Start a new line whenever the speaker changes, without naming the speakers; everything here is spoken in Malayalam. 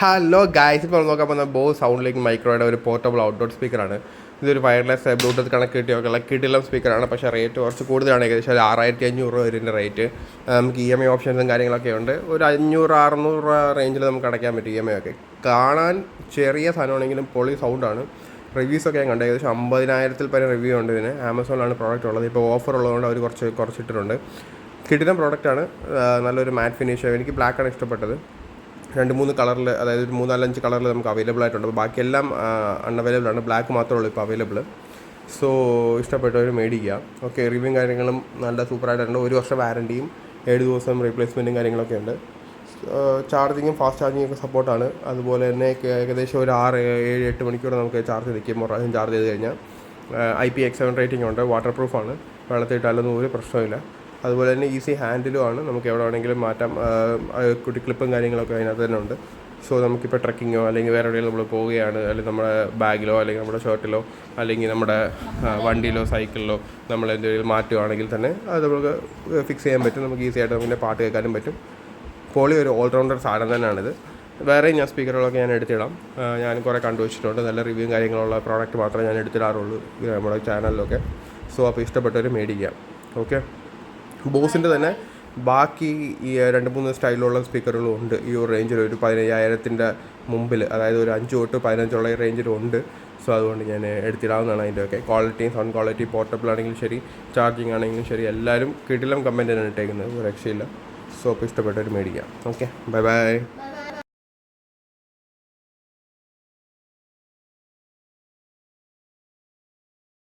ഹലോ ഗായ്സ്, ഇപ്പോൾ നോക്കാൻ പോകുന്ന ബോസ് സൗണ്ട് ലിങ്ക് മൈക്രോയുടെ ഒരു പോർട്ടബിൾ ഔട്ട്ഡോർ സ്പീക്കറാണ്. ഇതൊരു വയർലെസ് ബ്ലൂടൂത്ത് കണക്ട് കിട്ടിയുള്ള സ്പീക്കറാണ്. പക്ഷേ റേറ്റ് കുറച്ച് കൂടുതലാണ്. ഏകദേശം ഒരു 6500 രൂപ വരുന്ന റേറ്റ്. നമുക്ക് EMI ഓപ്ഷൻസും കാര്യങ്ങളൊക്കെ ഉണ്ട്. ഒരു 500-600 രൂപ റേഞ്ചിൽ നമുക്ക് അടയ്ക്കാൻ പറ്റും EMI ഒക്കെ. കാണാൻ ചെറിയ സാധനമാണെങ്കിലും പൊളി സൗണ്ടാണ്. റിവ്യൂസൊക്കെ ഞാൻ കണ്ടു. ഏകദേശം 50,000-ൽ പരം റിവ്യൂ ഉണ്ട് ഇതിന്. ആമസോണിലാണ് പ്രോഡക്റ്റ് ഉള്ളത്. ഇപ്പോൾ ഓഫർ ഉള്ളതുകൊണ്ട് അവർ കുറച്ചിട്ടിട്ടുണ്ട്. കിടിലൻ പ്രോഡക്റ്റാണ്. നല്ലൊരു മാറ്റ് ഫിനിഷ്. എനിക്ക് ബ്ലാക്കാണ് ഇഷ്ടപ്പെട്ടത്. 2-3 കളറിൽ, അതായത് ഒരു 3-4-5 കളറിൽ നമുക്ക് അവൈലബിൾ ആയിട്ടുണ്ട്. ബാക്കിയെല്ലാം അൺഅവൈലബിൾ ആണ്. ബ്ലാക്ക് മാത്രമേ ഉള്ളൂ ഇപ്പോൾ അവൈലബിൾ. സോ ഇഷ്ടപ്പെട്ടവർ മേടിക്കുക. ഓക്കെ, റിവ്യൂവും കാര്യങ്ങളും നല്ല സൂപ്പറായിട്ടുണ്ട്. 1 വർഷം വാറൻറ്റിയും 7 ദിവസം റീപ്ലേസ്മെൻറ്റും കാര്യങ്ങളൊക്കെ ഉണ്ട്. ചാർജിങ്ങും ഫാസ്റ്റ് ചാർജിങ്ങും ഒക്കെ സപ്പോർട്ടാണ്. അതുപോലെ തന്നെ ഏകദേശം ഒരു 6-7-8 മണിക്കൂർ നമുക്ക് ചാർജ് നിൽക്കും. പ്രാവശ്യം ചാർജ് ചെയ്ത് കഴിഞ്ഞാൽ IP67 റേറ്റിംഗ് ഉണ്ട്. വാട്ടർ പ്രൂഫാണ്. വെള്ളത്തിലിട്ടാലൊന്നും ഒരു പ്രശ്നമില്ല. അതുപോലെ തന്നെ ഈസി ഹാൻഡിലും ആണ്. നമുക്ക് എവിടെ വേണമെങ്കിലും മാറ്റാം. കുട്ടി ക്ലിപ്പും കാര്യങ്ങളൊക്കെ അതിനകത്ത് തന്നെ ഉണ്ട്. സോ നമുക്കിപ്പോൾ ട്രക്കിങ്ങോ അല്ലെങ്കിൽ വേറെ എവിടെയെങ്കിലും നമ്മൾ പോവുകയാണ്, അല്ലെങ്കിൽ നമ്മുടെ ബാഗിലോ അല്ലെങ്കിൽ നമ്മുടെ ഷർട്ടിലോ അല്ലെങ്കിൽ നമ്മുടെ വണ്ടിയിലോ സൈക്കിളിലോ നമ്മൾ എന്തെങ്കിലും മാറ്റുകയാണെങ്കിൽ തന്നെ അത് നമുക്ക് ഫിക്സ് ചെയ്യാൻ പറ്റും. നമുക്ക് ഈസി ആയിട്ട് നമുക്ക് പാട്ട് കേൾക്കാനും പറ്റും. പൊളി ഒരു ഓൾറൗണ്ടർ സാധനം തന്നെയാണിത്. വേറെ ഞാൻ സ്പീക്കറുകളൊക്കെ ഞാൻ എടുത്തിടാം. ഞാൻ കുറേ കണ്ടുവച്ചിട്ടുണ്ട്. നല്ല റിവ്യൂവും കാര്യങ്ങളുള്ള പ്രോഡക്റ്റ് മാത്രമേ ഞാൻ എടുത്തിടാറുള്ളൂ നമ്മുടെ ചാനലിലൊക്കെ. സോ അപ്പോൾ ഇഷ്ടപ്പെട്ടവർ മേടിക്കാം. ഓക്കെ, ബോസിൻ്റെ തന്നെ ബാക്കി ഈ 2-3 സ്റ്റൈലിലുള്ള സ്പീക്കറുകളും ഉണ്ട് ഈ ഒരു റേഞ്ചിൽ. ഒരു 15,000-ൻ്റെ മുമ്പിൽ, അതായത് ഒരു 5 തൊട്ട് 15 റേഞ്ചിലും ഉണ്ട്. സോ അതുകൊണ്ട് ഞാൻ എടുത്തിടാവുന്നതാണ്. അതിൻ്റെയൊക്കെ ക്വാളിറ്റി, സൗണ്ട് ക്വാളിറ്റി, പോർട്ടബിൾ ആണെങ്കിലും ശരി, ചാർജിങ് ആണെങ്കിലും ശരി, എല്ലാവരും കിടിലം കമൻറ്റാണ് ഇട്ടേക്കുന്നത്. ഒരു രക്ഷയില്ല. സോ അപ്പോൾ ഇഷ്ടപ്പെട്ടവർ മേടിക്കാം. Okay, bye bye.